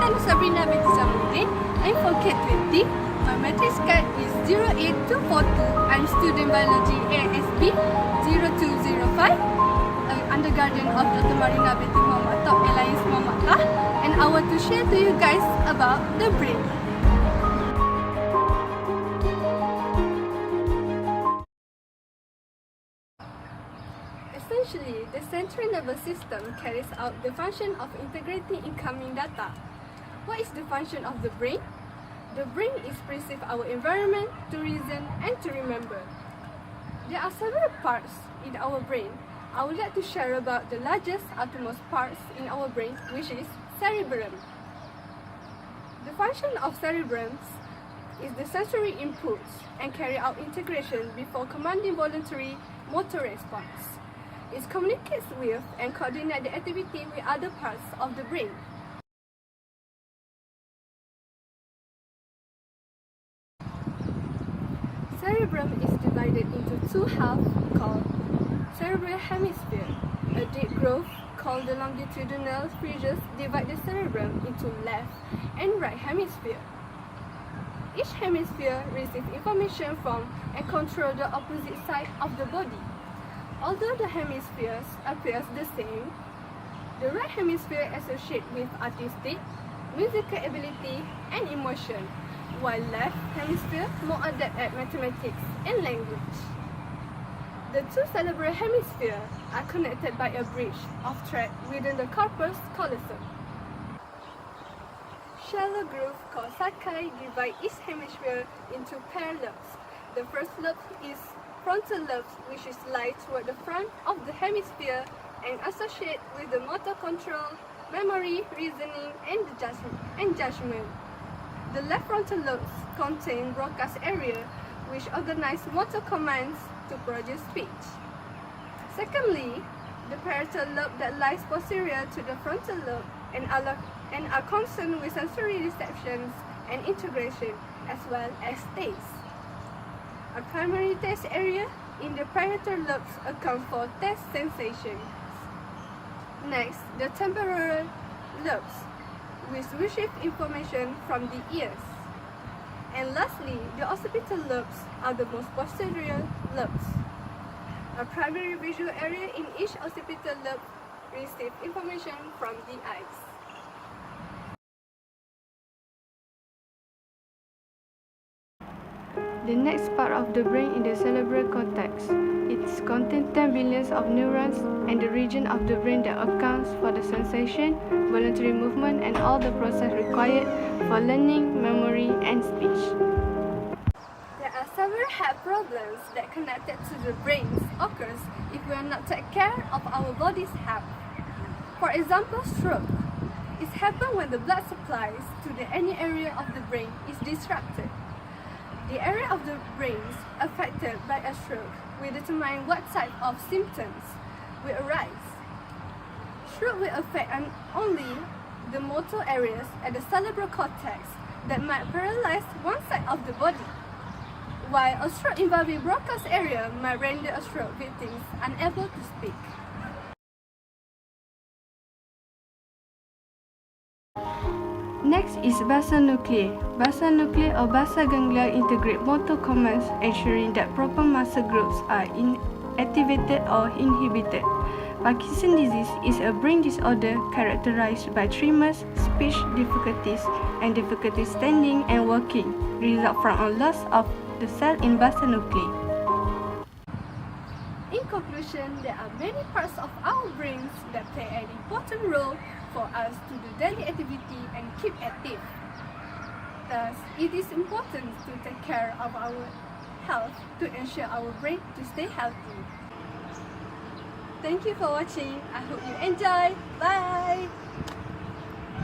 Captain Sabrina binti Samudin. I'm from Cat 20. My matrix card is 08242. I'm student biology Asb0205. Underguardian of Dr. Marina binti Muhammad Top Alliance Muhammad Tah, and I want to share to you guys about the brain. Essentially, the central nervous system carries out the function of integrating incoming data. What is the function of the brain? The brain is perceive our environment, to reason, and to remember. There are several parts in our brain. I would like to share about the largest, outermost parts in our brain, which is cerebrum. The function of cerebrums is the sensory inputs and carry out integration before commanding voluntary motor response. It communicates with and coordinates the activity with other parts of the brain. Cerebrum is divided into two halves called cerebral hemisphere. A deep groove called the longitudinal fissures divide the cerebrum into left and right hemisphere. Each hemisphere receives information from and controls the opposite side of the body. Although the hemispheres appear the same, the right hemisphere associates with artistic, musical ability, and emotion, while left hemisphere more adept at mathematics and language. The two cerebral hemispheres are connected by a bridge of thread within the corpus callosum. Shallow groove called saccai divide each hemisphere into pair lobes. The first lobe is frontal lobe, which is lies toward the front of the hemisphere and associated with the motor control, memory, reasoning, and judgment. The left frontal lobes contain broadcast area, which organize motor commands to produce speech. Secondly, the parietal lobe that lies posterior to the frontal lobe and are concerned with sensory receptions and integration, as well as taste. A primary taste area in the parietal lobes account for taste sensations. Next, the temporal lobes, which receive information from the ears. And lastly, the occipital lobes are the most posterior lobes. A primary visual area in each occipital lobe receives information from the eyes. The next part of the brain is the cerebral cortex. It contains 10 billion of neurons and the region of the brain that accounts for the sensation, voluntary movement, and all the process required for learning, memory, and speech. There are several health problems that connected to the brain occurs if we are not take care of our body's health. For example, stroke. It happens when the blood supplies to any area of the brain is disrupted. The area of the brain affected by a stroke will determine what type of symptoms will arise. Stroke will affect only the motor areas at the cerebral cortex that might paralyze one side of the body, while a stroke involving broadcast area might render a stroke victim unable to speak. Next is basal nuclei. Basal nuclei or basal ganglia integrate motor commands, ensuring that proper muscle groups are activated or inhibited. Parkinson's disease is a brain disorder characterized by tremors, speech difficulties, and difficulty standing and walking, result from a loss of the cell in basal nuclei. In conclusion, there are many parts of our brains that play an important role for us to do daily activity and keep active. Thus, it is important to take care of our health to ensure our brain to stay healthy. Thank you for watching. I hope you enjoy. Bye!